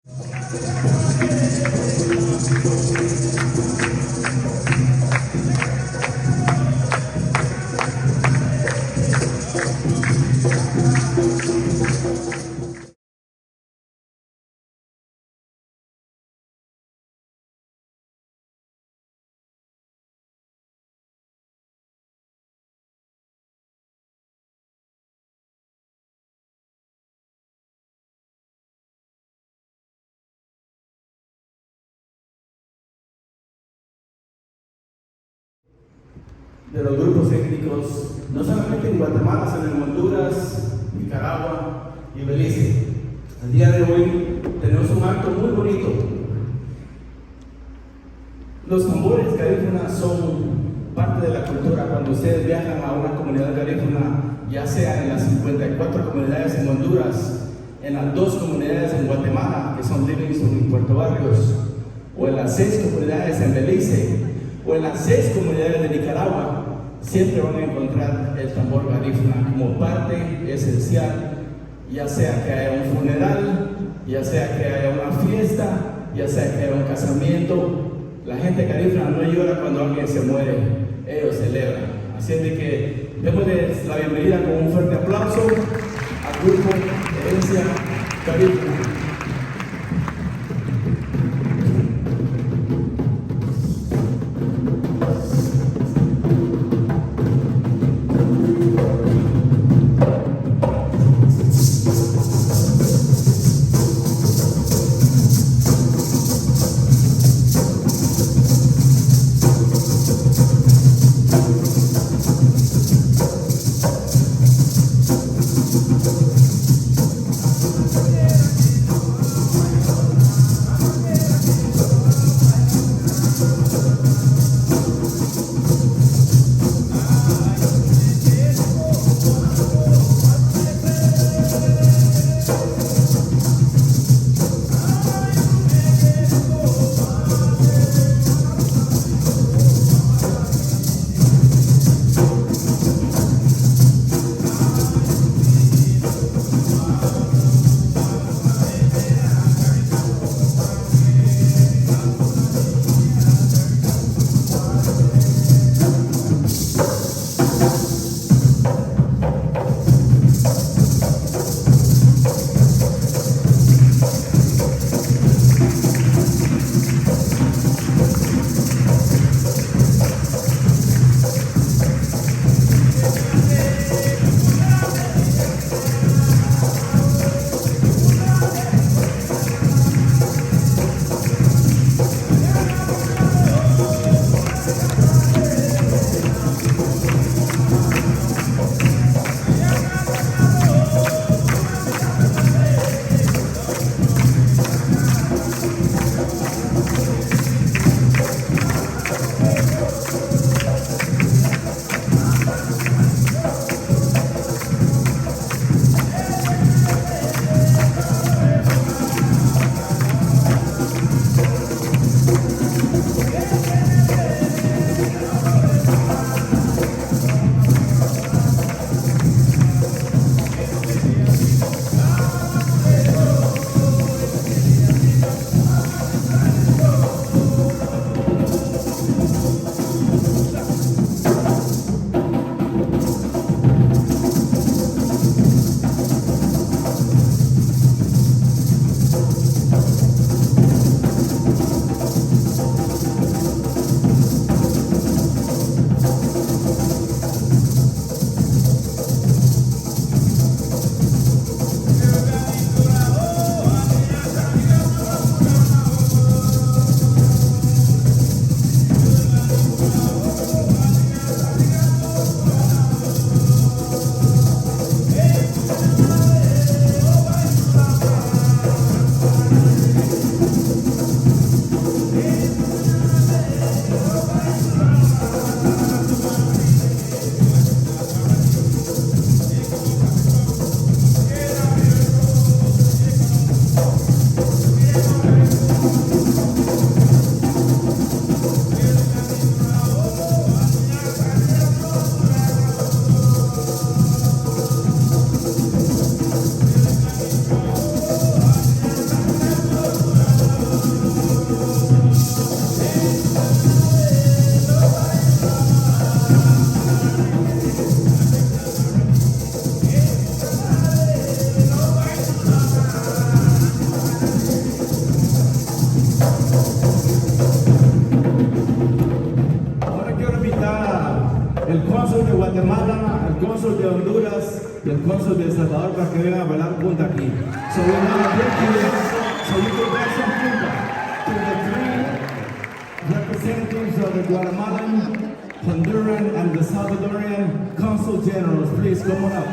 De los grupos étnicos, no solamente en Guatemala, sino en Honduras, Nicaragua y Belice. El día de hoy tenemos un acto muy bonito. Los tambores garífunas son parte de la cultura. Cuando ustedes viajan a una comunidad garífuna, ya sea en las 54 comunidades en Honduras, en las 2 comunidades en Guatemala, que son Livingston y Puerto Barrios, o en las 6 comunidades en Belice, o en las 6 comunidades de Nicaragua, siempre van a encontrar el tambor garífuna como parte esencial, ya sea que haya un funeral, ya sea que haya una fiesta, ya sea que haya un casamiento. La gente garífuna no llora cuando alguien se muere, ellos celebran. Así es de que démosles la bienvenida con un fuerte aplauso al grupo Herencia Garífuna. del cónsul de El Salvador para que vengan a bailar punta aquí. So we want to bring you in so you can dance some punta to the three representatives of the Guatemalan, Honduran, and the Salvadorian consul generals. Please come on up.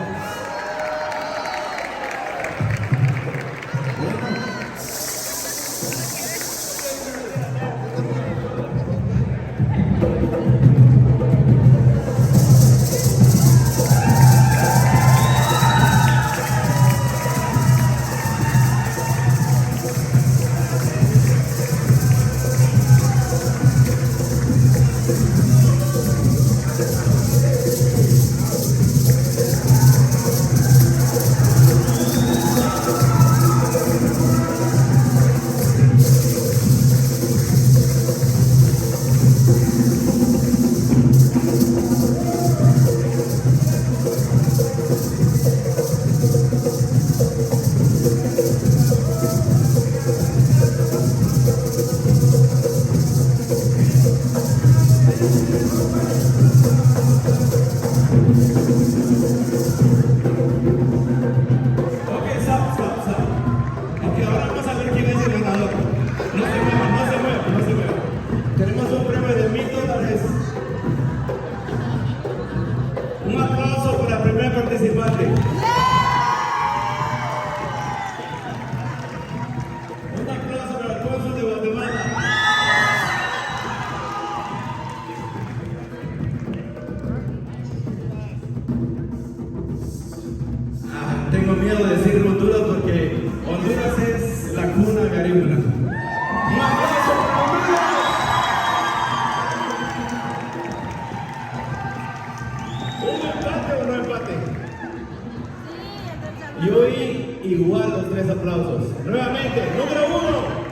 Participante. Un aplauso para el cónsul de Guatemala. Tengo miedo de decir Honduras porque Honduras es la cuna garífuna. Un aplauso para Honduras. ¿Un empate o no empate? Y hoy igual los tres aplausos. Nuevamente, número 1.